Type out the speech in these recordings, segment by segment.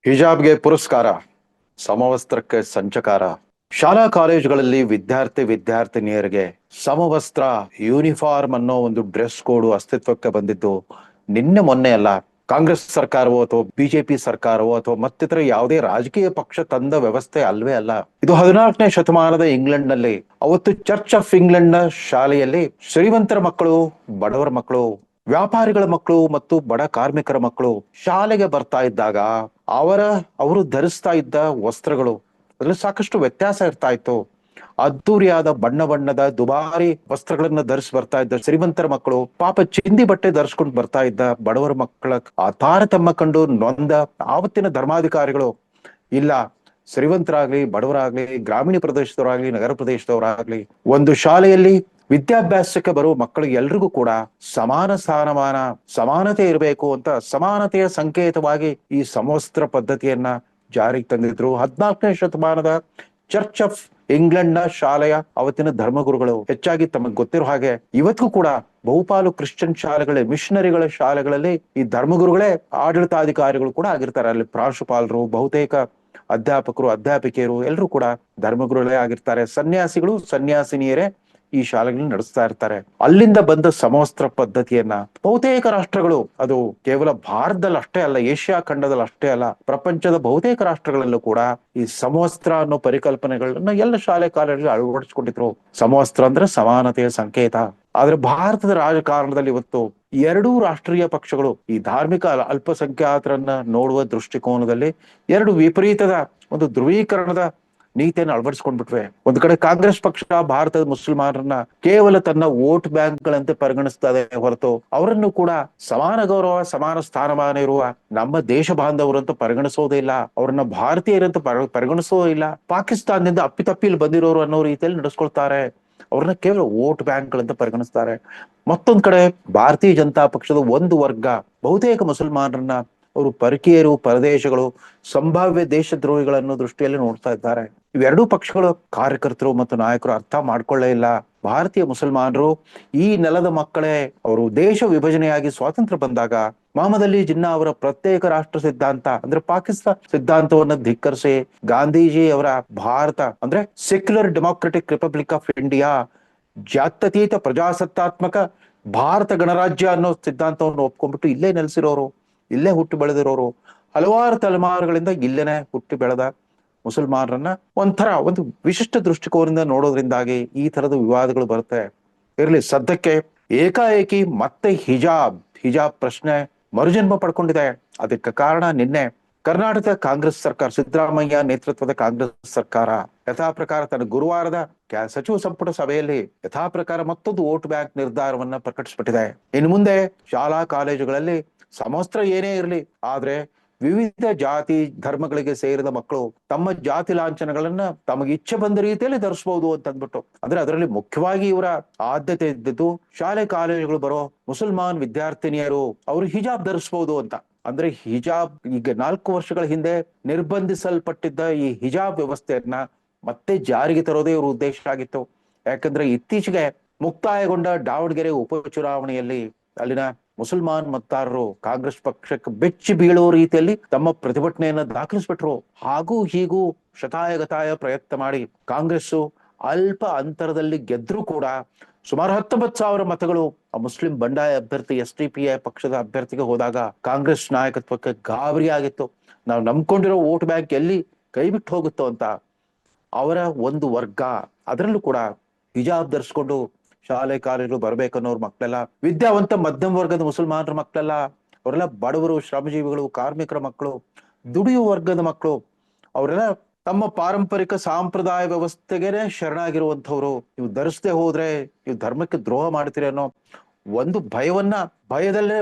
ಹಿಜಾಬ್ಗೆ ಪುರಸ್ಕಾರ, ಸಮವಸ್ತ್ರಕ್ಕೆ ಸಂಚಕಾರ. ಶಾಲಾ ಕಾಲೇಜುಗಳಲ್ಲಿ ವಿದ್ಯಾರ್ಥಿನಿಯರಿಗೆ ಸಮವಸ್ತ್ರ, ಯೂನಿಫಾರ್ಮ್ ಅನ್ನೋ ಒಂದು ಡ್ರೆಸ್ ಕೋಡ್ ಅಸ್ತಿತ್ವಕ್ಕೆ ಬಂದಿದ್ದು ನಿನ್ನೆ ಮೊನ್ನೆ ಅಲ್ಲ. ಕಾಂಗ್ರೆಸ್ ಸರ್ಕಾರವೋ ಅಥವಾ ಬಿಜೆಪಿ ಸರ್ಕಾರವೋ ಅಥವಾ ಮತ್ತಿತರ ಯಾವುದೇ ರಾಜಕೀಯ ಪಕ್ಷ ತಂದ ವ್ಯವಸ್ಥೆ ಅಲ್ವೇ ಅಲ್ಲ. ಇದು 14ನೇ ಶತಮಾನದ ಇಂಗ್ಲೆಂಡ್ ನಲ್ಲಿ, ಅವತ್ತು ಚರ್ಚ್ ಆಫ್ ಇಂಗ್ಲೆಂಡ್ ನ ಶಾಲೆಯಲ್ಲಿ ಶ್ರೀಮಂತರ ಮಕ್ಕಳು, ಬಡವರ ಮಕ್ಕಳು, ವ್ಯಾಪಾರಿಗಳ ಮಕ್ಕಳು ಮತ್ತು ಬಡ ಕಾರ್ಮಿಕರ ಮಕ್ಕಳು ಶಾಲೆಗೆ ಬರ್ತಾ ಇದ್ದಾಗ ಅವರು ಧರಿಸ್ತಾ ಇದ್ದ ವಸ್ತ್ರಗಳು, ಅದ್ರಲ್ಲಿ ಸಾಕಷ್ಟು ವ್ಯತ್ಯಾಸ ಇರ್ತಾ ಇತ್ತು. ಅದ್ದೂರಿಯಾದ ಬಣ್ಣ ಬಣ್ಣದ ದುಬಾರಿ ವಸ್ತ್ರಗಳನ್ನ ಧರಿಸಿ ಬರ್ತಾ ಇದ್ದ ಶ್ರೀಮಂತರ ಮಕ್ಕಳು, ಪಾಪ ಚಿಂದಿ ಬಟ್ಟೆ ಧರಿಸ್ಕೊಂಡು ಬರ್ತಾ ಇದ್ದ ಬಡವರ ಮಕ್ಕಳ ಆ ತಾರತಮ್ಯ ಕಂಡು ನೊಂದ ಆವತ್ತಿನ ಧರ್ಮಾಧಿಕಾರಿಗಳು, ಇಲ್ಲ ಶ್ರೀಮಂತರಾಗ್ಲಿ ಬಡವರಾಗ್ಲಿ, ಗ್ರಾಮೀಣ ಪ್ರದೇಶದವರಾಗ್ಲಿ ನಗರ ಪ್ರದೇಶದವರಾಗ್ಲಿ, ಒಂದು ಶಾಲೆಯಲ್ಲಿ ವಿದ್ಯಾಭ್ಯಾಸಕ್ಕೆ ಬರುವ ಮಕ್ಕಳಿಗೆ ಎಲ್ರಿಗೂ ಕೂಡ ಸಮಾನ ಸ್ಥಾನಮಾನ, ಸಮಾನತೆ ಇರಬೇಕು ಅಂತ ಸಮಾನತೆಯ ಸಂಕೇತವಾಗಿ ಈ ಸಮವಸ್ತ್ರ ಪದ್ಧತಿಯನ್ನ ಜಾರಿಗೆ ತಂದಿದ್ರು 14ನೇ ಶತಮಾನದ ಚರ್ಚ್ ಆಫ್ ಇಂಗ್ಲೆಂಡ್ ನ ಶಾಲೆಯ ಅವತ್ತಿನ ಧರ್ಮಗುರುಗಳು. ಹೆಚ್ಚಾಗಿ ತಮಗೆ ಗೊತ್ತಿರೋ ಹಾಗೆ ಇವತ್ತಿಗೂ ಕೂಡ ಬಹುಪಾಲು ಕ್ರಿಶ್ಚಿಯನ್ ಶಾಲೆಗಳ, ಮಿಷನರಿಗಳ ಶಾಲೆಗಳಲ್ಲಿ ಈ ಧರ್ಮಗುರುಗಳೇ ಆಡಳಿತಾಧಿಕಾರಿಗಳು ಕೂಡ ಆಗಿರ್ತಾರೆ. ಅಲ್ಲಿ ಪ್ರಾಂಶುಪಾಲರು, ಬಹುತೇಕ ಅಧ್ಯಾಪಕರು, ಅಧ್ಯಾಪಿಕೆಯರು ಎಲ್ಲರೂ ಕೂಡ ಧರ್ಮಗುರುಗಳೇ ಆಗಿರ್ತಾರೆ. ಸನ್ಯಾಸಿಗಳು, ಸನ್ಯಾಸಿನಿಯರೇ ಈ ಶಾಲೆಗಳನ್ನ ನಡೆಸ್ತಾ ಇರ್ತಾರೆ. ಅಲ್ಲಿಂದ ಬಂದ ಸಮವಸ್ತ್ರ ಪದ್ಧತಿಯನ್ನ ಬಹುತೇಕ ರಾಷ್ಟ್ರಗಳು, ಅದು ಕೇವಲ ಭಾರತದಲ್ಲಿ ಅಷ್ಟೇ ಅಲ್ಲ, ಏಷ್ಯಾ ಖಂಡದಲ್ಲಿ ಅಷ್ಟೇ ಅಲ್ಲ, ಪ್ರಪಂಚದ ಬಹುತೇಕ ರಾಷ್ಟ್ರಗಳಲ್ಲೂ ಕೂಡ ಈ ಸಮವಸ್ತ್ರ ಅನ್ನೋ ಪರಿಕಲ್ಪನೆಗಳನ್ನ ಎಲ್ಲ ಶಾಲೆ ಕಾಲೇಜಲ್ಲಿ ಅಳವಡಿಸಿಕೊಂಡಿದ್ರು. ಸಮವಸ್ತ್ರ ಅಂದ್ರೆ ಸಮಾನತೆಯ ಸಂಕೇತ. ಆದ್ರೆ ಭಾರತದ ರಾಜಕಾರಣದಲ್ಲಿ ಇವತ್ತು ಎರಡೂ ರಾಷ್ಟ್ರೀಯ ಪಕ್ಷಗಳು ಈ ಧಾರ್ಮಿಕ ಅಲ್ಪಸಂಖ್ಯಾತರನ್ನ ನೋಡುವ ದೃಷ್ಟಿಕೋನದಲ್ಲಿ ಎರಡು ವಿಪರೀತದ ಒಂದು ಧ್ರುವೀಕರಣದ ನೀತಿಯನ್ನು ಅಳವಡಿಸ್ಕೊಂಡ್ಬಿಟ್ವೆ. ಒಂದು ಕಡೆ ಕಾಂಗ್ರೆಸ್ ಪಕ್ಷ ಭಾರತದ ಮುಸಲ್ಮಾನರನ್ನ ಕೇವಲ ತನ್ನ ವೋಟ್ ಬ್ಯಾಂಕ್ ಗಳಂತೆ ಪರಿಗಣಿಸ್ತದೆ ಹೊರತು ಅವರನ್ನು ಕೂಡ ಸಮಾನ ಗೌರವ, ಸಮಾನ ಸ್ಥಾನಮಾನ ಇರುವ ನಮ್ಮ ದೇಶ ಬಾಂಧವರು ಅಂತ ಪರಿಗಣಿಸೋದೇ ಇಲ್ಲ. ಅವರನ್ನ ಭಾರತೀಯರಂತ ಪರಿಗಣಿಸೋದೇ ಇಲ್ಲ. ಪಾಕಿಸ್ತಾನದಿಂದ ಅಪ್ಪಿತಪ್ಪಿಲ್ ಬಂದಿರೋರು ಅನ್ನೋ ರೀತಿಯಲ್ಲಿ ನಡೆಸ್ಕೊಳ್ತಾರೆ. ಅವ್ರನ್ನ ಕೇವಲ ವೋಟ್ ಬ್ಯಾಂಕ್ ಗಳಂತ ಪರಿಗಣಿಸ್ತಾರೆ. ಮತ್ತೊಂದ್ ಕಡೆ ಭಾರತೀಯ ಜನತಾ ಪಕ್ಷದ ಒಂದು ವರ್ಗ ಬಹುತೇಕ ಮುಸಲ್ಮಾನರನ್ನ ಅವರು ಪರಕೀಯರು, ಪರದೇಶಗಳು, ಸಂಭಾವ್ಯ ದೇಶದ್ರೋಹಿಗಳನ್ನೋ ದೃಷ್ಟಿಯಲ್ಲಿ ನೋಡ್ತಾ ಇದ್ದಾರೆ. ಇವೆರಡೂ ಪಕ್ಷಗಳ ಕಾರ್ಯಕರ್ತರು ಮತ್ತು ನಾಯಕರು ಅರ್ಥ ಮಾಡ್ಕೊಳ್ಳೇ ಇಲ್ಲ. ಭಾರತೀಯ ಮುಸಲ್ಮಾನರು ಈ ನೆಲದ ಮಕ್ಕಳೇ. ಅವರು ದೇಶ ವಿಭಜನೆಯಾಗಿ ಸ್ವಾತಂತ್ರ್ಯ ಬಂದಾಗ ಮೊಹಮ್ಮದ್ ಅಲಿ ಜಿನ್ನಾ ಅವರ ಪ್ರತ್ಯೇಕ ರಾಷ್ಟ್ರ ಸಿದ್ಧಾಂತ ಅಂದ್ರೆ ಪಾಕಿಸ್ತಾನ ಸಿದ್ಧಾಂತವನ್ನ ಧಿಕ್ಕರಿಸಿ ಗಾಂಧೀಜಿ ಅವರ ಭಾರತ ಅಂದ್ರೆ secular democratic republic of India, ಜಾತ್ಯತೀತ ಪ್ರಜಾಸತ್ತಾತ್ಮಕ ಭಾರತ ಗಣರಾಜ್ಯ ಅನ್ನೋ ಸಿದ್ಧಾಂತವನ್ನು ಒಪ್ಕೊಂಡ್ಬಿಟ್ಟು ಇಲ್ಲೇ ನೆಲೆಸಿರೋರು, ಇಲ್ಲೇ ಹುಟ್ಟು ಬೆಳೆದಿರೋರು, ಹಲವಾರು ತಲೆಮಾರುಗಳಿಂದ ಇಲ್ಲೇನೆ ಹುಟ್ಟಿ ಬೆಳೆದ ಮುಸಲ್ಮಾನರನ್ನ ಒಂಥರ ಒಂದು ವಿಶಿಷ್ಟ ದೃಷ್ಟಿಕೋನದಿಂದ ನೋಡೋದ್ರಿಂದಾಗಿ ಈ ತರದ ವಿವಾದಗಳು ಬರುತ್ತೆ. ಇರ್ಲಿ, ಸದ್ಯಕ್ಕೆ ಏಕಾಏಕಿ ಮತ್ತೆ ಹಿಜಾಬ್ ಪ್ರಶ್ನೆ ಮರುಜನ್ಮ ಪಡ್ಕೊಂಡಿದೆ. ಅದಕ್ಕೆ ಕಾರಣ ನಿನ್ನೆ ಕರ್ನಾಟಕ ಕಾಂಗ್ರೆಸ್ ಸರ್ಕಾರ, ಸಿದ್ದರಾಮಯ್ಯ ನೇತೃತ್ವದ ಕಾಂಗ್ರೆಸ್ ಸರ್ಕಾರ ಯಥಾ ಪ್ರಕಾರ ತನ್ನ ಗುರುವಾರದ ಸಚಿವ ಸಂಪುಟ ಸಭೆಯಲ್ಲಿ ಯಥಾ ಪ್ರಕಾರ ಮತ್ತೊಂದು ವೋಟ್ ಬ್ಯಾಂಕ್ ನಿರ್ಧಾರವನ್ನ ಪ್ರಕಟಿಸ್ಬಿಟ್ಟಿದೆ. ಇನ್ನು ಮುಂದೆ ಶಾಲಾ ಕಾಲೇಜುಗಳಲ್ಲಿ ಸಮವಸ್ತ್ರ ಏನೇ ಇರಲಿ, ಆದ್ರೆ ವಿವಿಧ ಜಾತಿ ಧರ್ಮಗಳಿಗೆ ಸೇರಿದ ಮಕ್ಕಳು ತಮ್ಮ ಜಾತಿ ಲಾಂಛನಗಳನ್ನ ತಮಗೆ ಇಚ್ಛೆ ಬಂದ ರೀತಿಯಲ್ಲಿ ಧರಿಸಬಹುದು ಅಂತ ಅಂದ್ಬಿಟ್ಟು, ಅಂದ್ರೆ ಅದರಲ್ಲಿ ಮುಖ್ಯವಾಗಿ ಇವರ ಆದ್ಯತೆ ಇದ್ದದ್ದು ಶಾಲೆ ಕಾಲೇಜುಗಳು ಬರೋ ಮುಸಲ್ಮಾನ್ ವಿದ್ಯಾರ್ಥಿನಿಯರು ಅವರು ಹಿಜಾಬ್ ಧರಿಸಬಹುದು ಅಂತ. ಅಂದ್ರೆ ಹಿಜಾಬ್ ಈಗ 4 ವರ್ಷಗಳ ಹಿಂದೆ ನಿರ್ಬಂಧಿಸಲ್ಪಟ್ಟಿದ್ದ ಈ ಹಿಜಾಬ್ ವ್ಯವಸ್ಥೆಯನ್ನ ಮತ್ತೆ ಜಾರಿಗೆ ತರೋದೇ ಇವ್ರ ಉದ್ದೇಶ ಆಗಿತ್ತು. ಯಾಕಂದ್ರೆ ಇತ್ತೀಚೆಗೆ ಮುಕ್ತಾಯಗೊಂಡ ದಾವಣಗೆರೆ ಉಪಚುನಾವಣೆಯಲ್ಲಿ ಅಲ್ಲಿನ ಮುಸಲ್ಮಾನ್ ಮತದಾರರು ಕಾಂಗ್ರೆಸ್ ಪಕ್ಷಕ್ಕೆ ಬೆಚ್ಚಿ ಬೀಳುವ ರೀತಿಯಲ್ಲಿ ತಮ್ಮ ಪ್ರತಿಭಟನೆಯನ್ನ ದಾಖಲಿಸ್ಬಿಟ್ರು. ಹಾಗೂ ಹೀಗೂ ಶತಾಯಗತಾಯ ಪ್ರಯತ್ನ ಮಾಡಿ ಕಾಂಗ್ರೆಸ್ ಅಲ್ಪ ಅಂತರದಲ್ಲಿ ಗೆದ್ರೂ ಕೂಡ ಸುಮಾರು 19,000 ಮತಗಳು ಆ ಮುಸ್ಲಿಂ ಬಂಡಾಯ ಅಭ್ಯರ್ಥಿ SDPI ಪಕ್ಷದ ಅಭ್ಯರ್ಥಿಗೆ ಹೋದಾಗ ಕಾಂಗ್ರೆಸ್ ನಾಯಕತ್ವಕ್ಕೆ ಗಾಬರಿ ಆಗಿತ್ತು. ನಾವು ನಂಬ್ಕೊಂಡಿರೋ ವೋಟ್ ಬ್ಯಾಂಕ್ ಎಲ್ಲಿ ಕೈ ಬಿಟ್ಟು ಹೋಗುತ್ತೋ ಅಂತ. ಅವರ ಒಂದು ವರ್ಗ, ಅದರಲ್ಲೂ ಕೂಡ ಹಿಜಾಬ್ ಧರಿಸ್ಕೊಂಡು ಶಾಲೆ ಕಾಲೇಜು ಬರ್ಬೇಕನ್ನೋರ್ ಮಕ್ಕಳೆಲ್ಲ ವಿದ್ಯಾವಂತ ಮಧ್ಯಮ ವರ್ಗದ ಮುಸಲ್ಮಾನರ ಮಕ್ಕಳೆಲ್ಲ, ಅವರೆಲ್ಲ ಬಡವರು, ಶ್ರಮಜೀವಿಗಳು, ಕಾರ್ಮಿಕರ ಮಕ್ಕಳು, ದುಡಿಯುವ ವರ್ಗದ ಮಕ್ಕಳು. ಅವರೆಲ್ಲ ತಮ್ಮ ಪಾರಂಪರಿಕ ಸಾಂಪ್ರದಾಯ ವ್ಯವಸ್ಥೆಗೆನೆ ಶರಣಾಗಿರುವಂಥವ್ರು. ನೀವು ಧರಿಸದೆ ಹೋದ್ರೆ ನೀವು ಧರ್ಮಕ್ಕೆ ದ್ರೋಹ ಮಾಡ್ತೀರಿ ಅನ್ನೋ ಒಂದು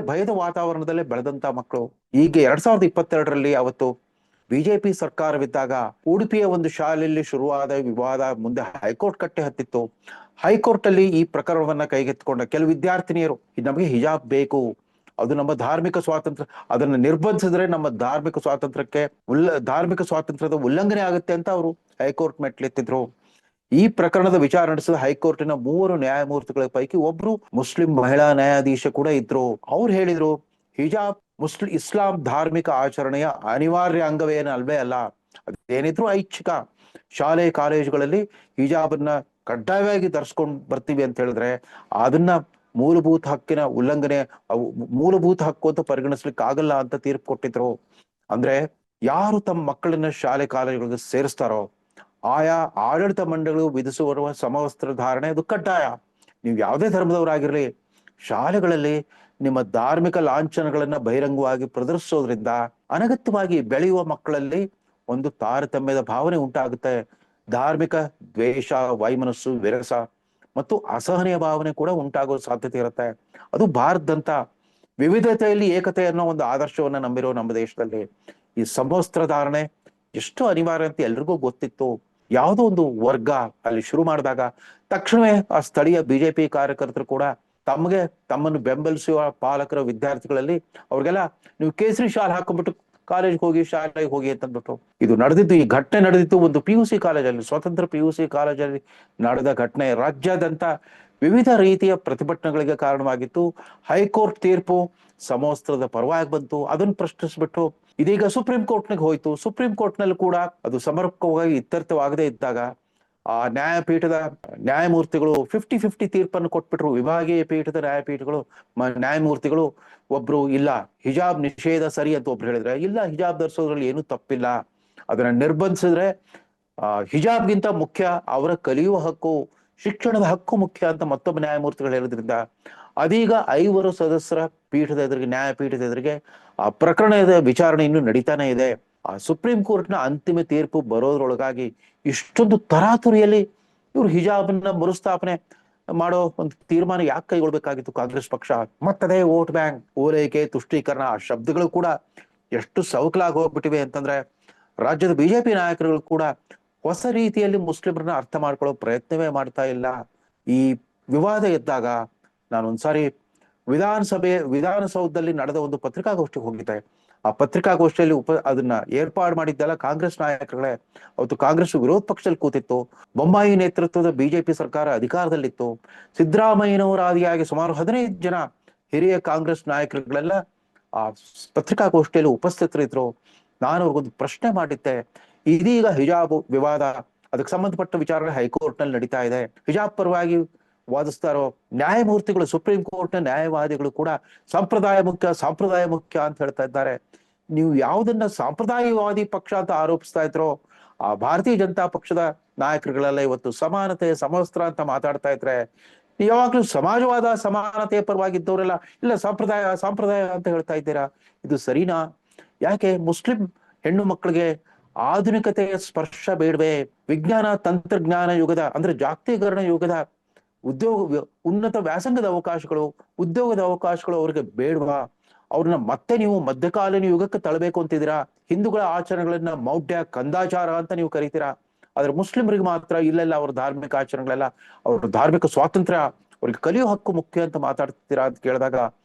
ಭಯದ ವಾತಾವರಣದಲ್ಲೇ ಬೆಳೆದಂತ ಮಕ್ಕಳು. ಈಗ 2022ರಲ್ಲಿ ಅವತ್ತು ಬಿಜೆಪಿ ಸರ್ಕಾರವಿದ್ದಾಗ ಉಡುಪಿಯ ಒಂದು ಶಾಲೆಯಲ್ಲಿ ಶುರುವಾದ ವಿವಾದ ಮುಂದೆ ಹೈಕೋರ್ಟ್ ಕಟ್ಟೆ ಹತ್ತಿತ್ತು. ಹೈಕೋರ್ಟ್ ಅಲ್ಲಿ ಈ ಪ್ರಕರಣವನ್ನ ಕೈಗೆತ್ತಿಕೊಂಡ ಕೆಲವು ವಿದ್ಯಾರ್ಥಿನಿಯರು, ನಮಗೆ ಹಿಜಾಬ್ ಬೇಕು, ಅದು ನಮ್ಮ ಧಾರ್ಮಿಕ ಸ್ವಾತಂತ್ರ್ಯ, ಅದನ್ನ ನಿರ್ಬಂಧಿಸಿದ್ರೆ ನಮ್ಮ ಧಾರ್ಮಿಕ ಸ್ವಾತಂತ್ರ್ಯದ ಉಲ್ಲಂಘನೆ ಆಗುತ್ತೆ ಅಂತ ಅವರು ಹೈಕೋರ್ಟ್ ಮೆಟ್ಲೆತ್ತಿದ್ರು. ಈ ಪ್ರಕರಣದ ವಿಚಾರಣೆ ನಡೆಸಿದ ಹೈಕೋರ್ಟಿನ 3 ನ್ಯಾಯಮೂರ್ತಿಗಳ ಪೈಕಿ ಒಬ್ರು ಮುಸ್ಲಿಂ ಮಹಿಳಾ ನ್ಯಾಯಾಧೀಶ ಕೂಡ ಇದ್ರು. ಅವ್ರು ಹೇಳಿದ್ರು, ಹಿಜಾಬ್ ಇಸ್ಲಾಂ ಧಾರ್ಮಿಕ ಆಚರಣೆಯ ಅನಿವಾರ್ಯ ಅಂಗವೇನು ಅಲ್ವೇ ಅಲ್ಲ. ಅದೇನಿದ್ರು ಐಚ್ಛಿಕ. ಶಾಲೆ ಕಾಲೇಜುಗಳಲ್ಲಿ ಹಿಜಾಬನ್ನ ಕಡ್ಡಾಯವಾಗಿ ಧರಿಸ್ಕೊಂಡು ಬರ್ತೀವಿ ಅಂತ ಹೇಳಿದ್ರೆ ಅದನ್ನ ಮೂಲಭೂತ ಹಕ್ಕಿನ ಉಲ್ಲಂಘನೆ, ಮೂಲಭೂತ ಹಕ್ಕು ಅಂತ ಪರಿಗಣಿಸ್ಲಿಕ್ಕೆ ಆಗಲ್ಲ ಅಂತ ತೀರ್ಪು ಕೊಟ್ಟಿದ್ರು. ಅಂದ್ರೆ ಯಾರು ತಮ್ಮ ಮಕ್ಕಳನ್ನ ಶಾಲೆ ಕಾಲೇಜುಗಳಿಗೆ ಸೇರಿಸ್ತಾರೋ ಆಯಾ ಆಡಳಿತ ಮಂಡಳಿಗಳು ವಿಧಿಸುವ ಸಮವಸ್ತ್ರ ಧಾರಣೆ ಅದು ಕಡ್ಡಾಯ. ನೀವು ಯಾವುದೇ ಧರ್ಮದವರಾಗಿರ್ಲಿ, ಶಾಲೆಗಳಲ್ಲಿ ನಿಮ್ಮ ಧಾರ್ಮಿಕ ಲಾಂಛನಗಳನ್ನ ಬಹಿರಂಗವಾಗಿ ಪ್ರದರ್ಶಿಸೋದ್ರಿಂದ ಅನಗತ್ಯವಾಗಿ ಬೆಳೆಯುವ ಮಕ್ಕಳಲ್ಲಿ ಒಂದು ತಾರತಮ್ಯದ ಭಾವನೆ ಉಂಟಾಗುತ್ತೆ. ಧಾರ್ಮಿಕ ದ್ವೇಷ, ವೈಮನಸ್ಸು, ವಿರಸ ಮತ್ತು ಅಸಹನೆಯ ಭಾವನೆ ಕೂಡ ಉಂಟಾಗೋ ಸಾಧ್ಯತೆ ಇರುತ್ತೆ. ಅದು ಭಾರತದಂತ ವಿವಿಧತೆಯಲ್ಲಿ ಏಕತೆ ಅನ್ನೋ ಒಂದು ಆದರ್ಶವನ್ನ ನಂಬಿರೋ ನಮ್ಮ ದೇಶದಲ್ಲಿ ಈ ಸಮವಸ್ತ್ರ ಧಾರಣೆ ಎಷ್ಟು ಅನಿವಾರ್ಯ ಅಂತ ಎಲ್ರಿಗೂ ಗೊತ್ತಿತ್ತು. ಯಾವುದೋ ಒಂದು ವರ್ಗ ಅಲ್ಲಿ ಶುರು ಮಾಡಿದಾಗ ತಕ್ಷಣವೇ ಆ ಸ್ಥಳೀಯ ಬಿಜೆಪಿ ಕಾರ್ಯಕರ್ತರು ಕೂಡ ತಮ್ಮನ್ನು ಬೆಂಬಲಿಸುವ ಪಾಲಕರ ವಿದ್ಯಾರ್ಥಿಗಳಲ್ಲಿ ಅವ್ರಿಗೆಲ್ಲ ನೀವು ಕೇಸರಿ ಶಾಲ್ ಹಾಕೊಂಡ್ಬಿಟ್ಟು ಕಾಲೇಜ್ಗೆ ಹೋಗಿ, ಶಾಲೆಗೆ ಹೋಗಿ ಅಂತಂದ್ಬಿಟ್ಟು ಇದು ನಡೆದಿದ್ದು. ಈ ಘಟನೆ ನಡೆದಿದ್ದು ಒಂದು PUC ಕಾಲೇಜಲ್ಲಿ, ಸ್ವತಂತ್ರ PUC ಕಾಲೇಜಲ್ಲಿ ನಡೆದ ಘಟನೆ ರಾಜ್ಯಾದ್ಯಂತ ವಿವಿಧ ರೀತಿಯ ಪ್ರತಿಭಟನೆಗಳಿಗೆ ಕಾರಣವಾಗಿತ್ತು. ಹೈಕೋರ್ಟ್ ತೀರ್ಪು ಸಮವಸ್ತ್ರದ ಪರವಾಗಿ ಬಂತು. ಅದನ್ನು ಪ್ರಶ್ನಿಸ್ಬಿಟ್ಟು ಇದೀಗ ಸುಪ್ರೀಂ ಕೋರ್ಟ್ನಿಗೆ ಹೋಯ್ತು. ಸುಪ್ರೀಂ ಕೋರ್ಟ್ ನಲ್ಲಿ ಕೂಡ ಅದು ಸಮರ್ಪಕವಾಗಿ ಇತ್ಯರ್ಥವಾಗದೇ ಇದ್ದಾಗ ಆ ನ್ಯಾಯಪೀಠದ ನ್ಯಾಯಮೂರ್ತಿಗಳು 50-50 ತೀರ್ಪನ್ನು ಕೊಟ್ಬಿಟ್ರು. ವಿಭಾಗೀಯ ಪೀಠದ ನ್ಯಾಯಮೂರ್ತಿಗಳು ಒಬ್ರು ಇಲ್ಲ ಹಿಜಾಬ್ ನಿಷೇಧ ಸರಿ ಅಂತ ಒಬ್ರು ಹೇಳಿದ್ರೆ, ಇಲ್ಲ ಹಿಜಾಬ್ ಧರಿಸೋದ್ರಲ್ಲಿ ಏನು ತಪ್ಪಿಲ್ಲ, ಅದನ್ನ ನಿರ್ಬಂಧಿಸಿದ್ರೆ ಹಿಜಾಬ್ಗಿಂತ ಮುಖ್ಯ ಅವರ ಕಲಿಯುವ ಹಕ್ಕು, ಶಿಕ್ಷಣದ ಹಕ್ಕು ಮುಖ್ಯ ಅಂತ ಮತ್ತೊಬ್ಬ ನ್ಯಾಯಮೂರ್ತಿಗಳು ಹೇಳೋದ್ರಿಂದ ಅದೀಗ 5 ಸದಸ್ಯರ ಪೀಠದ ಎದುರಿಗೆ, ನ್ಯಾಯಪೀಠದ ಎದುರಿಗೆ ಆ ಪ್ರಕರಣದ ವಿಚಾರಣೆ ಇನ್ನು ನಡೀತಾನೆ ಇದೆ. ಆ ಸುಪ್ರೀಂ ಕೋರ್ಟ್ನ ಅಂತಿಮ ತೀರ್ಪು ಬರೋದ್ರೊಳಗಾಗಿ ಇಷ್ಟೊಂದು ತರಾತುರಿಯಲ್ಲಿ ಇವರು ಹಿಜಾಬನ್ನ ಮರುಸ್ಥಾಪನೆ ಮಾಡೋ ಒಂದು ತೀರ್ಮಾನ ಯಾಕೆ ಕೈಗೊಳ್ಬೇಕಾಗಿತ್ತು ಕಾಂಗ್ರೆಸ್ ಪಕ್ಷ? ಮತ್ತದೇ ವೋಟ್ ಬ್ಯಾಂಕ್, ಓಲೈಕೆ, ತುಷ್ಟೀಕರಣ ಆ ಶಬ್ದಗಳು ಕೂಡ ಎಷ್ಟು ಸವಕಲಾಗಿ ಹೋಗ್ಬಿಟ್ಟಿವೆ ಅಂತಂದ್ರೆ ರಾಜ್ಯದ ಬಿಜೆಪಿ ನಾಯಕರುಗಳು ಕೂಡ ಹೊಸ ರೀತಿಯಲ್ಲಿ ಮುಸ್ಲಿಮರನ್ನ ಅರ್ಥ ಮಾಡ್ಕೊಳ್ಳೋ ಪ್ರಯತ್ನವೇ ಮಾಡ್ತಾ ಇಲ್ಲ. ಈ ವಿವಾದ ಎದ್ದಾಗ ನಾನೊಂದ್ಸಾರಿ ವಿಧಾನಸೌಧದಲ್ಲಿ ನಡೆದ ಒಂದು ಪತ್ರಿಕಾಗೋಷ್ಠಿಗೆ ಹೋಗಿದ್ದೆ. ಆ ಪತ್ರಿಕಾಗೋಷ್ಠಿಯಲ್ಲಿ ಅದನ್ನ ಏರ್ಪಾಡು ಮಾಡಿದ್ದೆಲ್ಲ ಕಾಂಗ್ರೆಸ್ ನಾಯಕರುಗಳೇ. ಅವತ್ತು ಕಾಂಗ್ರೆಸ್ ವಿರೋಧ ಪಕ್ಷದಲ್ಲಿ ಕೂತಿತ್ತು. ಬೊಮ್ಮಾಯಿ ನೇತೃತ್ವದ ಬಿಜೆಪಿ ಸರ್ಕಾರ ಅಧಿಕಾರದಲ್ಲಿತ್ತು. ಸಿದ್ದರಾಮಯ್ಯನವರ ಆದಿಯಾಗಿ ಸುಮಾರು 15 ಜನ ಹಿರಿಯ ಕಾಂಗ್ರೆಸ್ ನಾಯಕರುಗಳೆಲ್ಲ ಆ ಪತ್ರಿಕಾಗೋಷ್ಠಿಯಲ್ಲಿ ಉಪಸ್ಥಿತರಿದ್ರು. ನಾನು ಅವ್ರಿಗೊಂದು ಪ್ರಶ್ನೆ ಮಾಡಿದ್ದೆ. ಇದೀಗ ಹಿಜಾಬ್ ವಿವಾದ, ಅದಕ್ಕೆ ಸಂಬಂಧಪಟ್ಟ ವಿಚಾರಣೆ ಹೈಕೋರ್ಟ್ ನಲ್ಲಿ ನಡೀತಾ ಇದೆ. ಹಿಜಾಬ್ ಪರವಾಗಿ ವಾದಿಸ್ತಾರೋ ನ್ಯಾಯಮೂರ್ತಿಗಳು, ಸುಪ್ರೀಂ ಕೋರ್ಟ್ನ ನ್ಯಾಯವಾದಿಗಳು ಕೂಡ ಸಂಪ್ರದಾಯ ಮುಖ್ಯ ಅಂತ ಹೇಳ್ತಾ ಇದ್ದಾರೆ. ನೀವು ಯಾವುದನ್ನ ಸಾಂಪ್ರದಾಯವಾದಿ ಪಕ್ಷ ಅಂತ ಆರೋಪಿಸ್ತಾ ಇದ್ರೋ ಆ ಭಾರತೀಯ ಜನತಾ ಪಕ್ಷದ ನಾಯಕರುಗಳೆಲ್ಲ ಇವತ್ತು ಸಮಾನತೆ, ಸಮವಸ್ತ್ರ ಅಂತ ಮಾತಾಡ್ತಾ ಇದ್ರೆ ಯಾವಾಗ್ಲೂ ಸಮಾಜವಾದ, ಸಮಾನತೆಯ ಪರವಾಗಿದ್ದವರೆಲ್ಲ ಇಲ್ಲ ಸಂಪ್ರದಾಯ ಅಂತ ಹೇಳ್ತಾ ಇದ್ದೀರಾ. ಇದು ಸರಿನಾ? ಯಾಕೆ ಮುಸ್ಲಿಂ ಹೆಣ್ಣು ಮಕ್ಕಳಿಗೆ ಆಧುನಿಕತೆಯ ಸ್ಪರ್ಶ ಬೇಡವೇ? ವಿಜ್ಞಾನ ತಂತ್ರಜ್ಞಾನ ಯುಗದ ಅಂದ್ರೆ ಜಾಗತೀಕರಣ ಯುಗದ ಉನ್ನತ ವ್ಯಾಸಂಗದ ಅವಕಾಶಗಳು, ಉದ್ಯೋಗದ ಅವಕಾಶಗಳು ಅವ್ರಿಗೆ ಬೇಡವಾ? ಅವ್ರನ್ನ ಮತ್ತೆ ನೀವು ಮಧ್ಯಕಾಲೀನ ಯುಗಕ್ಕೆ ತಳ್ಳಬೇಕು ಅಂತಿದ್ದೀರಾ. ಹಿಂದೂಗಳ ಆಚರಣೆಗಳನ್ನ ಮೌಢ್ಯ, ಕಂದಾಚಾರ ಅಂತ ನೀವು ಕರಿತೀರಾ. ಆದ್ರೆ ಮುಸ್ಲಿಮರಿಗೆ ಮಾತ್ರ ಇಲ್ಲೆಲ್ಲ ಅವ್ರ ಧಾರ್ಮಿಕ ಆಚರಣೆಗಳೆಲ್ಲ, ಅವ್ರ ಧಾರ್ಮಿಕ ಸ್ವಾತಂತ್ರ್ಯ, ಅವ್ರಿಗೆ ಕಲಿಯೋ ಹಕ್ಕು ಮುಖ್ಯ ಅಂತ ಮಾತಾಡ್ತೀರಾ ಅಂತ ಕೇಳಿದಾಗ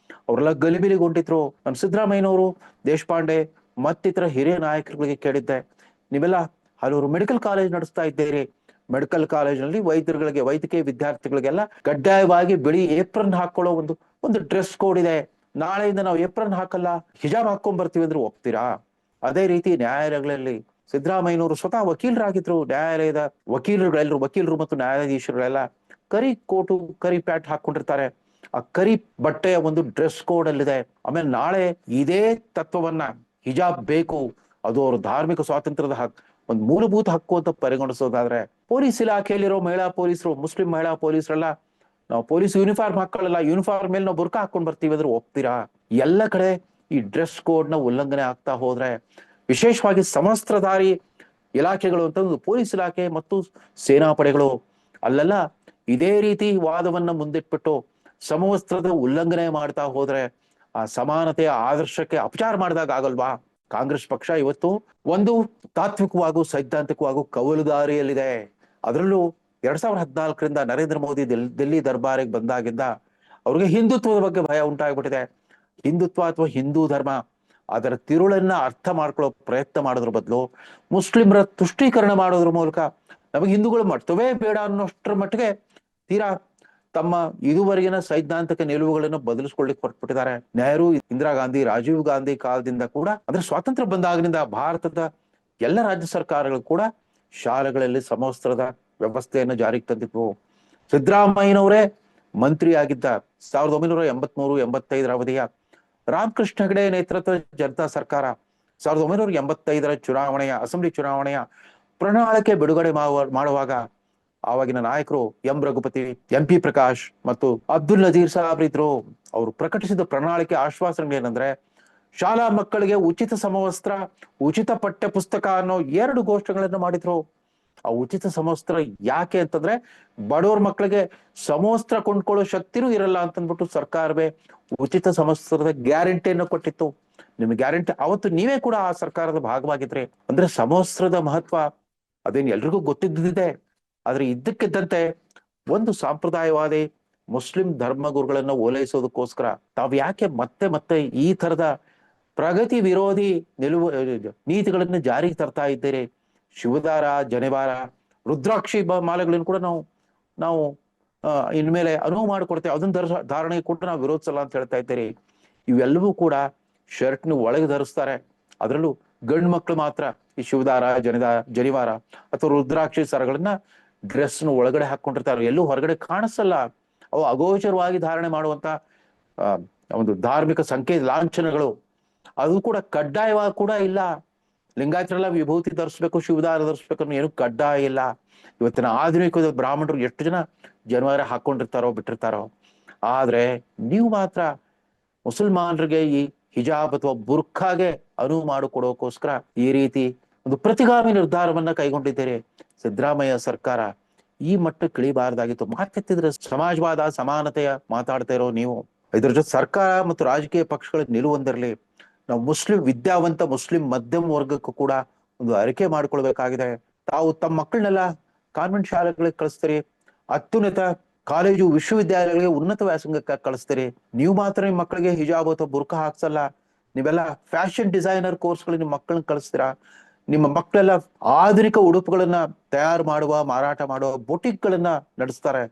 ಅವರೆಲ್ಲ ಗಲಿಬಿಲಿಗೊಂಡಿದ್ರು. ನಾನು ಸಿದ್ದರಾಮಯ್ಯನವರು, ದೇಶಪಾಂಡೆ ಮತ್ತಿತರ ಹಿರಿಯ ನಾಯಕರುಗಳಿಗೆ ಕೇಳಿದ್ದೆ, ನೀವೆಲ್ಲ ಹಲವರು ಮೆಡಿಕಲ್ ಕಾಲೇಜ್ ನಡೆಸ್ತಾ ಇದ್ದೀರಿ. ಮೆಡಿಕಲ್ ಕಾಲೇಜಿನಲ್ಲಿ ವೈದ್ಯಕೀಯ ವಿದ್ಯಾರ್ಥಿಗಳಿಗೆಲ್ಲ ಕಡ್ಡಾಯವಾಗಿ ಬಿಳಿ ಏಪ್ರನ್ ಹಾಕೊಳ್ಳೋ ಒಂದು ಡ್ರೆಸ್ ಕೋಡ್ ಇದೆ. ನಾಳೆಯಿಂದ ನಾವು ಏಪ್ರನ್ ಹಾಕಲ್ಲ, ಹಿಜಾಬ್ ಹಾಕೊಂಡ್ ಬರ್ತೀವಿ ಅಂದ್ರೆ ಒಪ್ತೀರಾ? ಅದೇ ರೀತಿ ನ್ಯಾಯಾಲಯಗಳಲ್ಲಿ ಸಿದ್ದರಾಮಯ್ಯನವರು ಸ್ವತಃ ವಕೀಲರಾಗಿದ್ರು. ನ್ಯಾಯಾಲಯದ ವಕೀಲರು ಮತ್ತು ನ್ಯಾಯಾಧೀಶರುಗಳೆಲ್ಲ ಕರಿ ಕೋಟು, ಕರಿ ಪ್ಯಾಂಟ್ ಹಾಕೊಂಡಿರ್ತಾರೆ. ಆ ಕರಿ ಬಟ್ಟೆಯ ಒಂದು ಡ್ರೆಸ್ ಕೋಡ್ ಅಲ್ಲಿದೆ. ಆಮೇಲೆ ನಾಳೆ ಇದೇ ತತ್ವವನ್ನ ಹಿಜಾಬ್ ಬೇಕು, ಅದು ಅವ್ರ ಧಾರ್ಮಿಕ ಸ್ವಾತಂತ್ರ್ಯದ ಒಂದು ಮೂಲಭೂತ ಹಕ್ಕು ಅಂತ ಪರಿಗಣಿಸೋದಾದ್ರೆ ಪೊಲೀಸ್ ಇಲಾಖೆಯಲ್ಲಿರೋ ಮುಸ್ಲಿಂ ಮಹಿಳಾ ಪೊಲೀಸರೆಲ್ಲ ನಾವು ಪೊಲೀಸ್ ಯೂನಿಫಾರ್ಮ್ ಹಾಕೊಳ್ಳಲ್ಲ, ಯೂನಿಫಾರ್ಮ್ ಮೇಲೆ ನಾವು ಬುರ್ಕಾ ಹಾಕೊಂಡ್ ಬರ್ತೀವಿ ಅಂದ್ರೆ ಒಪ್ತೀರಾ? ಎಲ್ಲ ಕಡೆ ಈ ಡ್ರೆಸ್ ಕೋಡ್ ನ ಉಲ್ಲಂಘನೆ ಆಗ್ತಾ ಹೋದ್ರೆ, ವಿಶೇಷವಾಗಿ ಸಮವಸ್ತ್ರಧಾರಿ ಇಲಾಖೆಗಳು ಅಂತ ಪೊಲೀಸ್ ಇಲಾಖೆ ಮತ್ತು ಸೇನಾ ಪಡೆಗಳು, ಅಲ್ಲೆಲ್ಲ ಇದೇ ರೀತಿ ವಾದವನ್ನ ಮುಂದಿಟ್ಬಿಟ್ಟು ಸಮವಸ್ತ್ರದ ಉಲ್ಲಂಘನೆ ಮಾಡ್ತಾ ಹೋದ್ರೆ ಆ ಸಮಾನತೆಯ ಆದರ್ಶಕ್ಕೆ ಅಪಚಾರ ಮಾಡಿದಾಗ ಆಗಲ್ವಾ? ಕಾಂಗ್ರೆಸ್ ಪಕ್ಷ ಇವತ್ತು ಒಂದು ತಾತ್ವಿಕವಾಗೂ ಸೈದ್ಧಾಂತಿಕವಾಗೂ ಕವಲುದಾರಿಯಲ್ಲಿದೆ. ಅದರಲ್ಲೂ 2014ರಿಂದ ನರೇಂದ್ರ ಮೋದಿ ದಿಲ್ಲಿ ದರ್ಬಾರಿಗೆ ಬಂದಾಗಿಂದ ಅವ್ರಿಗೆ ಹಿಂದುತ್ವದ ಬಗ್ಗೆ ಭಯ ಉಂಟಾಗ್ಬಿಟ್ಟಿದೆ. ಹಿಂದುತ್ವ ಅಥವಾ ಹಿಂದೂ ಧರ್ಮ ಅದರ ತಿರುಳನ್ನ ಅರ್ಥ ಮಾಡ್ಕೊಳ್ಳೋ ಪ್ರಯತ್ನ ಮಾಡೋದ್ರ ಬದಲು ಮುಸ್ಲಿಮರ ತುಷ್ಟೀಕರಣ ಮಾಡೋದ್ರ ಮೂಲಕ ನಮಗೆ ಹಿಂದೂಗಳು ಮಟ್ಟವೇ ಬೇಡ ಅನ್ನೋಷ್ಟರ ಮಟ್ಟಿಗೆ ತೀರಾ ತಮ್ಮ ಇದುವರೆಗಿನ ಸೈದ್ಧಾಂತಿಕ ನಿಲುವುಗಳನ್ನು ಬದಲಿಸ್ಕೊಳ್ಳಿಕ್ಕೆ ಹೊರಟ್ಬಿಟ್ಟಿದ್ದಾರೆ. ನೆಹರು, ಇಂದಿರಾ ಗಾಂಧಿ, ರಾಜೀವ್ ಗಾಂಧಿ ಕಾಲದಿಂದ ಕೂಡ, ಅಂದ್ರೆ ಸ್ವಾತಂತ್ರ್ಯ ಬಂದಾಗಿನಿಂದ ಭಾರತದ ಎಲ್ಲ ರಾಜ್ಯ ಸರ್ಕಾರಗಳು ಕೂಡ ಶಾಲೆಗಳಲ್ಲಿ ಸಮವಸ್ತ್ರದ ವ್ಯವಸ್ಥೆಯನ್ನು ಜಾರಿಗೆ ತಂದಿದ್ವು. ಸಿದ್ದರಾಮಯ್ಯನವರೇ ಮಂತ್ರಿ ಆಗಿದ್ದ 1983-85 ಅವಧಿಯ ರಾಮಕೃಷ್ಣ ಹೆಗಡೆ ನೇತೃತ್ವದ ಜನತಾ ಸರ್ಕಾರ 1985 ಚುನಾವಣೆಯ ಅಸೆಂಬ್ಲಿ ಚುನಾವಣೆಯ ಪ್ರಣಾಳಿಕೆ ಬಿಡುಗಡೆ ಮಾಡುವಾಗ ಆವಾಗಿನ ನಾಯಕರು M Raghupati, M P Prakash ಮತ್ತು ಅಬ್ದುಲ್ ನಜೀರ್ ಸಾಹೇಬ್ ಇದ್ರು. ಅವರು ಪ್ರಕಟಿಸಿದ ಪ್ರಣಾಳಿಕೆ ಆಶ್ವಾಸನೆ ಏನಂದ್ರೆ, ಶಾಲಾ ಮಕ್ಕಳಿಗೆ ಉಚಿತ ಸಮವಸ್ತ್ರ, ಉಚಿತ ಪಠ್ಯ ಪುಸ್ತಕ ಅನ್ನೋ 2 ಘೋಷಣೆಗಳನ್ನು ಮಾಡಿದ್ರು. ಆ ಉಚಿತ ಸಮವಸ್ತ್ರ ಯಾಕೆ ಅಂತಂದ್ರೆ, ಬಡವ್ರ ಮಕ್ಕಳಿಗೆ ಸಮವಸ್ತ್ರ ಕೊಂಡ್ಕೊಳ್ಳೋ ಶಕ್ತಿನೂ ಇರಲ್ಲ ಅಂತಂದ್ಬಿಟ್ಟು ಸರ್ಕಾರವೇ ಉಚಿತ ಸಮವಸ್ತ್ರದ ಗ್ಯಾರಂಟಿಯನ್ನು ಕೊಟ್ಟಿತ್ತು. ನಿಮ್ಗೆ ಗ್ಯಾರಂಟಿ, ಅವತ್ತು ನೀವೇ ಕೂಡ ಆ ಸರ್ಕಾರದ ಭಾಗವಾಗಿದ್ರಿ. ಅಂದ್ರೆ ಸಮವಸ್ತ್ರದ ಮಹತ್ವ ಅದೇನು ಎಲ್ರಿಗೂ ಗೊತ್ತಿದ್ದಿದೆ. ಆದ್ರೆ ಇದ್ದಕ್ಕಿದ್ದಂತೆ ಒಂದು ಸಾಂಪ್ರದಾಯವಾದಿ ಮುಸ್ಲಿಂ ಧರ್ಮಗುರುಗಳನ್ನ ಓಲೈಸೋದಕ್ಕೋಸ್ಕರ ತಾವ್ ಯಾಕೆ ಮತ್ತೆ ಮತ್ತೆ ಈ ತರದ ಪ್ರಗತಿ ವಿರೋಧಿ ನಿಲುವು ನೀತಿಗಳನ್ನ ಜಾರಿಗೆ ತರ್ತಾ ಇದ್ದೀರಿ? ಶಿವದಾರ, ಜನೆವಾರ, ರುದ್ರಾಕ್ಷಿ ಮಾಲೆಗಳನ್ನು ಕೂಡ ನಾವು ಇನ್ಮೇಲೆ ಅನುವು ಮಾಡಿಕೊಡ್ತೇವೆ, ಅದನ್ನ ಧಾರಣೆ ಕೂಡ ನಾವು ವಿರೋಧಿಸಲ್ಲ ಅಂತ ಹೇಳ್ತಾ ಇದ್ದೀರಿ. ಇವೆಲ್ಲವೂ ಕೂಡ ಶರ್ಟ್ನ ಒಳಗೆ ಧರಿಸ್ತಾರೆ. ಅದರಲ್ಲೂ ಗಂಡು ಮಕ್ಕಳು ಮಾತ್ರ ಈ ಶಿವದಾರ, ಜನಿವಾರ ಅಥವಾ ರುದ್ರಾಕ್ಷಿ ಸರಗಳನ್ನ ಡ್ರೆಸ್ನ ಒಳಗಡೆ ಹಾಕೊಂಡಿರ್ತಾರೆ, ಎಲ್ಲೂ ಹೊರಗಡೆ ಕಾಣಿಸಲ್ಲ. ಅವು ಅಗೋಚರವಾಗಿ ಧಾರಣೆ ಮಾಡುವಂತ ಒಂದು ಧಾರ್ಮಿಕ ಸಂಕೇತ ಲಾಂಛನಗಳು. ಅದು ಕೂಡ ಕಡ್ಡಾಯವಾಗಿ ಕೂಡ ಇಲ್ಲ. ಲಿಂಗಾಯತರೆಲ್ಲ ವಿಭೂತಿ ಧರಿಸ್ಬೇಕು, ಶಿವದಾರ ಧರಿಸ್ಬೇಕು ಅನ್ನೋ ಏನು ಕಡ್ಡಾಯ ಇಲ್ಲ. ಇವತ್ತಿನ ಆಧುನಿಕ ಬ್ರಾಹ್ಮಣರು ಎಷ್ಟು ಜನ ಜನಿವಾರ ಹಾಕೊಂಡಿರ್ತಾರೋ ಬಿಟ್ಟಿರ್ತಾರೋ. ಆದ್ರೆ ನೀವು ಮಾತ್ರ ಮುಸಲ್ಮಾನರಿಗೆ ಈ ಹಿಜಾಬ್ ಅಥವಾ ಬುರ್ಖಾಗೆ ಅನುವು ಮಾಡಿಕೊಡೋಕೋಸ್ಕರ ಈ ರೀತಿ ಒಂದು ಪ್ರತಿಗಾಮಿ ನಿರ್ಧಾರವನ್ನ ಕೈಗೊಂಡಿದ್ದೀರಿ. ಸಿದ್ದರಾಮಯ್ಯ ಸರ್ಕಾರ ಈ ಮಟ್ಟಕ್ಕೆ ಇಳಿಬಾರ್ದಾಗಿತ್ತು. ಮಾತೆತ್ತಿದ್ರೆ ಸಮಾಜವಾದ, ಸಮಾನತೆಯ ಮಾತಾಡ್ತಾ ಇರೋ ನೀವು, ಇದ್ರ ಜೊತೆ ಸರ್ಕಾರ ಮತ್ತು ರಾಜಕೀಯ ಪಕ್ಷಗಳ ನಿಲುವೊಂದಿರಲಿ. ನಾವು ವಿದ್ಯಾವಂತ ಮುಸ್ಲಿಂ ಮಧ್ಯಮ ವರ್ಗಕ್ಕೂ ಕೂಡ ಒಂದು ಅರಿಕೆ ಮಾಡ್ಕೊಳ್ಬೇಕಾಗಿದೆ. ತಾವು ತಮ್ಮ ಮಕ್ಕಳನ್ನೆಲ್ಲ ಕಾನ್ವೆಂಟ್ ಶಾಲೆಗಳಿಗೆ ಕಳಿಸ್ತೀರಿ, ಅತ್ಯುನ್ನತ ಕಾಲೇಜು ವಿಶ್ವವಿದ್ಯಾಲಯಗಳಿಗೆ ಉನ್ನತ ವ್ಯಾಸಂಗಕ್ಕೆ ಕಳಿಸ್ತೀರಿ. ನೀವು ಮಾತ್ರ ನಿಮ್ಮ ಮಕ್ಕಳಿಗೆ ಹಿಜಾಬ್ ಅಥವಾ ಬುರ್ಖಾ ಹಾಕ್ಸಲ್ಲ. ನೀವೆಲ್ಲ ಫ್ಯಾಷನ್ ಡಿಸೈನರ್ ಕೋರ್ಸ್ಗಳಿಗೆ ನಿಮ್ಮ ಮಕ್ಕಳನ್ನ ಕಳಿಸ್ತೀರಾ. ನಿಮ್ಮ ಮಕ್ಕಳೆಲ್ಲ ಆಧುನಿಕ ಉಡುಪುಗಳನ್ನ ತಯಾರು ಮಾಡುವ, ಮಾರಾಟ ಮಾಡುವ ಬೊಟಿಕ್ಗಳನ್ನ ನಡೆಸ್ತಾರೆ.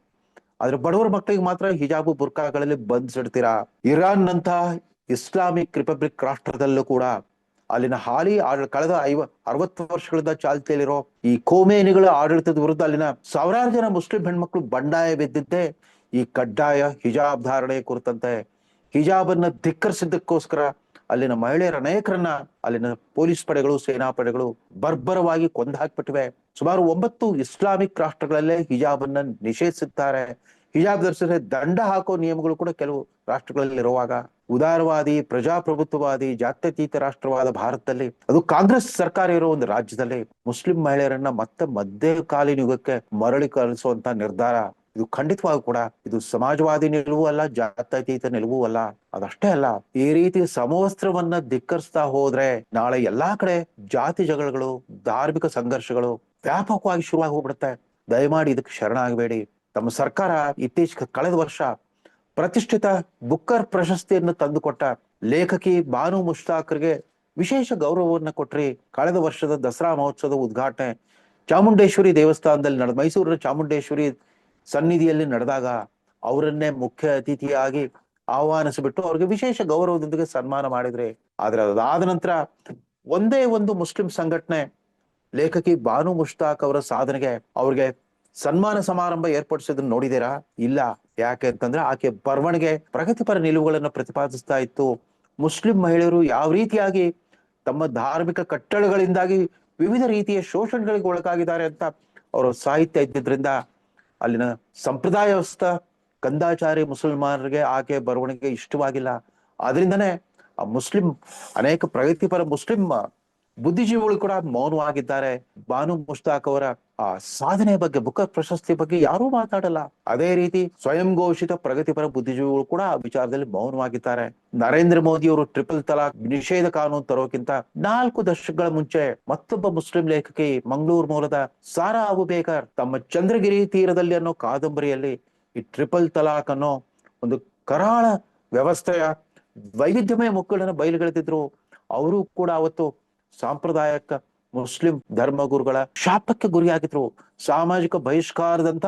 ಆದ್ರೆ ಬಡವರ ಮಕ್ಕಳಿಗೆ ಮಾತ್ರ ಹಿಜಾಬು ಬುರ್ಖಾಗಳಲ್ಲಿ ಬಂಧಿಸಿಡ್ತೀರಾ. ಇರಾನ್ ನಂತಹ ಇಸ್ಲಾಮಿಕ್ ರಿಪಬ್ಲಿಕ್ ರಾಷ್ಟ್ರದಲ್ಲೂ ಕೂಡ ಅಲ್ಲಿನ ಹಾಲಿ ಕಳೆದ 60 ವರ್ಷಗಳಿಂದ ಚಾಲ್ತಿಯಲ್ಲಿರೋ ಈ ಖೋಮೇನಿಗಳ ಆಡಳಿತದ ವಿರುದ್ಧ ಅಲ್ಲಿನ ಸಾವಿರಾರು ಜನ ಮುಸ್ಲಿಂ ಹೆಣ್ಮಕ್ಳು ಬಂಡಾಯ ಬಿದ್ದಿದ್ದೆ ಈ ಕಡ್ಡಾಯ ಹಿಜಾಬ್ ಧಾರಣೆ ಕುರಿತಂತೆ. ಹಿಜಾಬನ್ನ ಧಿಕ್ಕರಿಸಿದ್ದಕ್ಕೋಸ್ಕರ ಅಲ್ಲಿನ ಮಹಿಳೆಯರ ಅನೇಕರನ್ನ ಅಲ್ಲಿನ ಪೊಲೀಸ್ ಪಡೆಗಳು, ಸೇನಾ ಪಡೆಗಳು ಬರ್ಬರವಾಗಿ ಕೊಂದು ಹಾಕ್ಬಿಟ್ಟಿವೆ. ಸುಮಾರು 9 ಇಸ್ಲಾಮಿಕ್ ರಾಷ್ಟ್ರಗಳಲ್ಲೇ ಹಿಜಾಬನ್ನ ನಿಷೇಧಿಸಿದ್ದಾರೆ. ಹಿಜಾಬ್ ಧರಿಸಿದ್ರೆ ದಂಡ ಹಾಕೋ ನಿಯಮಗಳು ಕೂಡ ಕೆಲವು ರಾಷ್ಟ್ರಗಳಲ್ಲಿ ಇರುವಾಗ, ಉದಾರವಾದಿ, ಪ್ರಜಾಪ್ರಭುತ್ವವಾದಿ, ಜಾತ್ಯತೀತ ರಾಷ್ಟ್ರವಾದ ಭಾರತದಲ್ಲಿ, ಅದು ಕಾಂಗ್ರೆಸ್ ಸರ್ಕಾರ ಇರೋ ಒಂದು ರಾಜ್ಯದಲ್ಲಿ ಮುಸ್ಲಿಂ ಮಹಿಳೆಯರನ್ನ ಮತ್ತೆ ಮಧ್ಯಕಾಲೀನ ಯುಗಕ್ಕೆ ಮರಳಿ ಕಳಿಸುವಂತ ನಿರ್ಧಾರ, ಇದು ಖಂಡಿತವಾಗೂ ಕೂಡ ಇದು ಸಮಾಜವಾದಿ ನಿಲುವು ಅಲ್ಲ, ಜಾತ್ಯತೀತ ನಿಲುವು ಅಲ್ಲ. ಅದಷ್ಟೇ ಅಲ್ಲ, ಈ ರೀತಿ ಸಮವಸ್ತ್ರವನ್ನ ಧಿಕ್ಕರಿಸ್ತಾ ಹೋದ್ರೆ ನಾಳೆ ಎಲ್ಲಾ ಕಡೆ ಜಾತಿ ಜಗಳಗಳು, ಧಾರ್ಮಿಕ ಸಂಘರ್ಷಗಳು ವ್ಯಾಪಕವಾಗಿ ಶುರುವಾಗಿ ಹೋಗ್ಬಿಡುತ್ತೆ. ದಯಮಾಡಿ ಇದಕ್ಕೆ ಶರಣಾಗಬೇಡಿ. ತಮ್ಮ ಸರ್ಕಾರ ಇತ್ತೀಚೆಗೆ ಕಳೆದ ವರ್ಷ ಪ್ರತಿಷ್ಠಿತ ಬುಕ್ಕರ್ ಪ್ರಶಸ್ತಿಯನ್ನು ತಂದುಕೊಟ್ಟ ಲೇಖಕಿ ಬಾನು ಮುಷ್ತಾಕ್ರಿಗೆ ವಿಶೇಷ ಗೌರವವನ್ನು ಕೊಟ್ರಿ. ಕಳೆದ ವರ್ಷದ ದಸರಾ ಮಹೋತ್ಸವದ ಉದ್ಘಾಟನೆ ಚಾಮುಂಡೇಶ್ವರಿ ದೇವಸ್ಥಾನದಲ್ಲಿ ಮೈಸೂರಿನ ಚಾಮುಂಡೇಶ್ವರಿ ಸನ್ನಿಧಿಯಲ್ಲಿ ನಡೆದಾಗ ಅವರನ್ನೇ ಮುಖ್ಯ ಅತಿಥಿಯಾಗಿ ಆಹ್ವಾನಿಸಿಬಿಟ್ಟು ಅವ್ರಿಗೆ ವಿಶೇಷ ಗೌರವದೊಂದಿಗೆ ಸನ್ಮಾನ ಮಾಡಿದ್ರಿ. ಆದ್ರೆ ಅದಾದ ನಂತರ ಒಂದೇ ಒಂದು ಮುಸ್ಲಿಂ ಸಂಘಟನೆ ಲೇಖಕಿ ಬಾನು ಮುಷ್ತಾಕ್ ಅವರ ಸಾಧನೆಗೆ ಅವ್ರಿಗೆ ಸನ್ಮಾನ ಸಮಾರಂಭ ಏರ್ಪಡಿಸೋದನ್ನ ನೋಡಿದೀರಾ? ಇಲ್ಲ. ಯಾಕೆ ಅಂತಂದ್ರೆ ಆಕೆ ಬರವಣಿಗೆ ಪ್ರಗತಿಪರ ನಿಲುವುಗಳನ್ನು ಪ್ರತಿಪಾದಿಸ್ತಾ ಇತ್ತು. ಮುಸ್ಲಿಂ ಮಹಿಳೆಯರು ಯಾವ ರೀತಿಯಾಗಿ ತಮ್ಮ ಧಾರ್ಮಿಕ ಕಟ್ಟಳೆಗಳಿಂದಾಗಿ ವಿವಿಧ ರೀತಿಯ ಶೋಷಣೆಗಳಿಗೆ ಒಳಗಾಗಿದ್ದಾರೆ ಅಂತ ಅವರ ಸಾಹಿತ್ಯ ಇದ್ದಿದ್ರಿಂದ ಅಲ್ಲಿನ ಸಂಪ್ರದಾಯಸ್ಥ ಕಂದಾಚಾರಿ ಮುಸಲ್ಮಾನರಿಗೆ ಆಕೆ ಬರವಣಿಗೆ ಇಷ್ಟವಾಗಿಲ್ಲ. ಆದ್ರಿಂದನೇ ಆ ಅನೇಕ ಪ್ರಗತಿಪರ ಮುಸ್ಲಿಂ ಬುದ್ಧಿಜೀವಿಗಳು ಕೂಡ ಮೌನವಾಗಿದ್ದಾರೆ. ಬಾನು ಮುಷ್ತಾಕ್ ಅವರ ಆ ಸಾಧನೆ ಬಗ್ಗೆ, ಬುಕ್ಕರ್ ಪ್ರಶಸ್ತಿ ಬಗ್ಗೆ ಯಾರೂ ಮಾತಾಡಲ್ಲ. ಅದೇ ರೀತಿ ಸ್ವಯಂ ಘೋಷಿತ ಪ್ರಗತಿಪರ ಬುದ್ಧಿಜೀವಿಗಳು ಕೂಡ ಆ ವಿಚಾರದಲ್ಲಿ ಮೌನವಾಗಿದ್ದಾರೆ. ನರೇಂದ್ರ ಮೋದಿ ಅವರು ಟ್ರಿಪಲ್ ತಲಾಕ್ ನಿಷೇಧ ಕಾನೂನು ತರೋಕ್ಕಿಂತ 4 ದಶಕಗಳ ಮುಂಚೆ ಮತ್ತೊಬ್ಬ ಮುಸ್ಲಿಂ ಲೇಖಕಿ ಮಂಗಳೂರು ಮೂಲದ ಸಾರಾ ಅಬು ಬೇಕರ್ ತಮ್ಮ ಚಂದ್ರಗಿರಿ ತೀರದಲ್ಲಿ ಅನ್ನೋ ಕಾದಂಬರಿಯಲ್ಲಿ ಈ ಟ್ರಿಪಲ್ ತಲಾಕ್ ಅನ್ನೋ ಒಂದು ಕರಾಳ ವ್ಯವಸ್ಥೆಯ ವೈವಿಧ್ಯಮಯ ಮುಕ್ಕಳನ್ನು ಬಯಲುಗೆಳೆದಿದ್ರು. ಅವರು ಕೂಡ ಅವತ್ತು ಸಾಂಪ್ರದಾಯಿಕ ಮುಸ್ಲಿಂ ಧರ್ಮಗುರುಗಳ ಶಾಪಕ್ಕೆ ಗುರಿಯಾಗಿದ್ರು. ಸಾಮಾಜಿಕ ಬಹಿಷ್ಕಾರದಂತ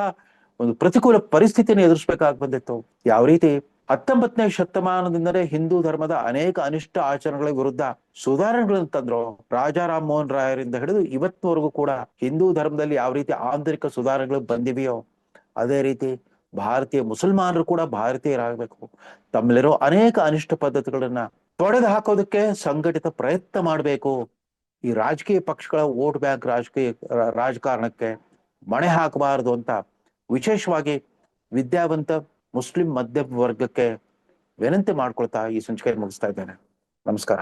ಒಂದು ಪ್ರತಿಕೂಲ ಪರಿಸ್ಥಿತಿಯನ್ನು ಎದುರಿಸಬೇಕಾಗಿ ಬಂದಿತ್ತು. ಯಾವ ರೀತಿ 19ನೇ ಶತಮಾನದಿಂದಲೇ ಹಿಂದೂ ಧರ್ಮದ ಅನೇಕ ಅನಿಷ್ಟ ಆಚರಣೆಗಳ ವಿರುದ್ಧ ಸುಧಾರಣೆಗಳನ್ನು ತಂದ್ರು. ರಾಜಾ ರಾಮ್ ಮೋಹನ್ ರಾಯರಿಂದ ಹಿಡಿದು ಇವತ್ತಿನವರೆಗೂ ಕೂಡ ಹಿಂದೂ ಧರ್ಮದಲ್ಲಿ ಯಾವ ರೀತಿ ಆಂತರಿಕ ಸುಧಾರಣೆಗಳು ಬಂದಿವೆಯೋ ಅದೇ ರೀತಿ ಭಾರತೀಯ ಮುಸಲ್ಮಾನರು ಕೂಡ ಭಾರತೀಯರಾಗಬೇಕು. ತಮ್ಮಲ್ಲಿರೋ ಅನೇಕ ಅನಿಷ್ಟ ಪದ್ಧತಿಗಳನ್ನ ತೊಡೆದು ಹಾಕೋದಕ್ಕೆ ಸಂಘಟಿತ ಪ್ರಯತ್ನ ಮಾಡಬೇಕು. ಈ ರಾಜಕೀಯ ಪಕ್ಷಗಳ ವೋಟ್ ಬ್ಯಾಂಕ್ ರಾಜಕಾರಣಕ್ಕೆ ಮಣೆ ಹಾಕಬಾರದು ಅಂತ ವಿಶೇಷವಾಗಿ ವಿದ್ಯಾವಂತ ಮುಸ್ಲಿಂ ಮಧ್ಯಮ ವರ್ಗಕ್ಕೆ ವಿನಂತಿ ಮಾಡ್ಕೊಳ್ತಾ ಈ ಸಂಚಿಕೆ ಮುಗಿಸ್ತಾ ಇದ್ದೇನೆ. ನಮಸ್ಕಾರ.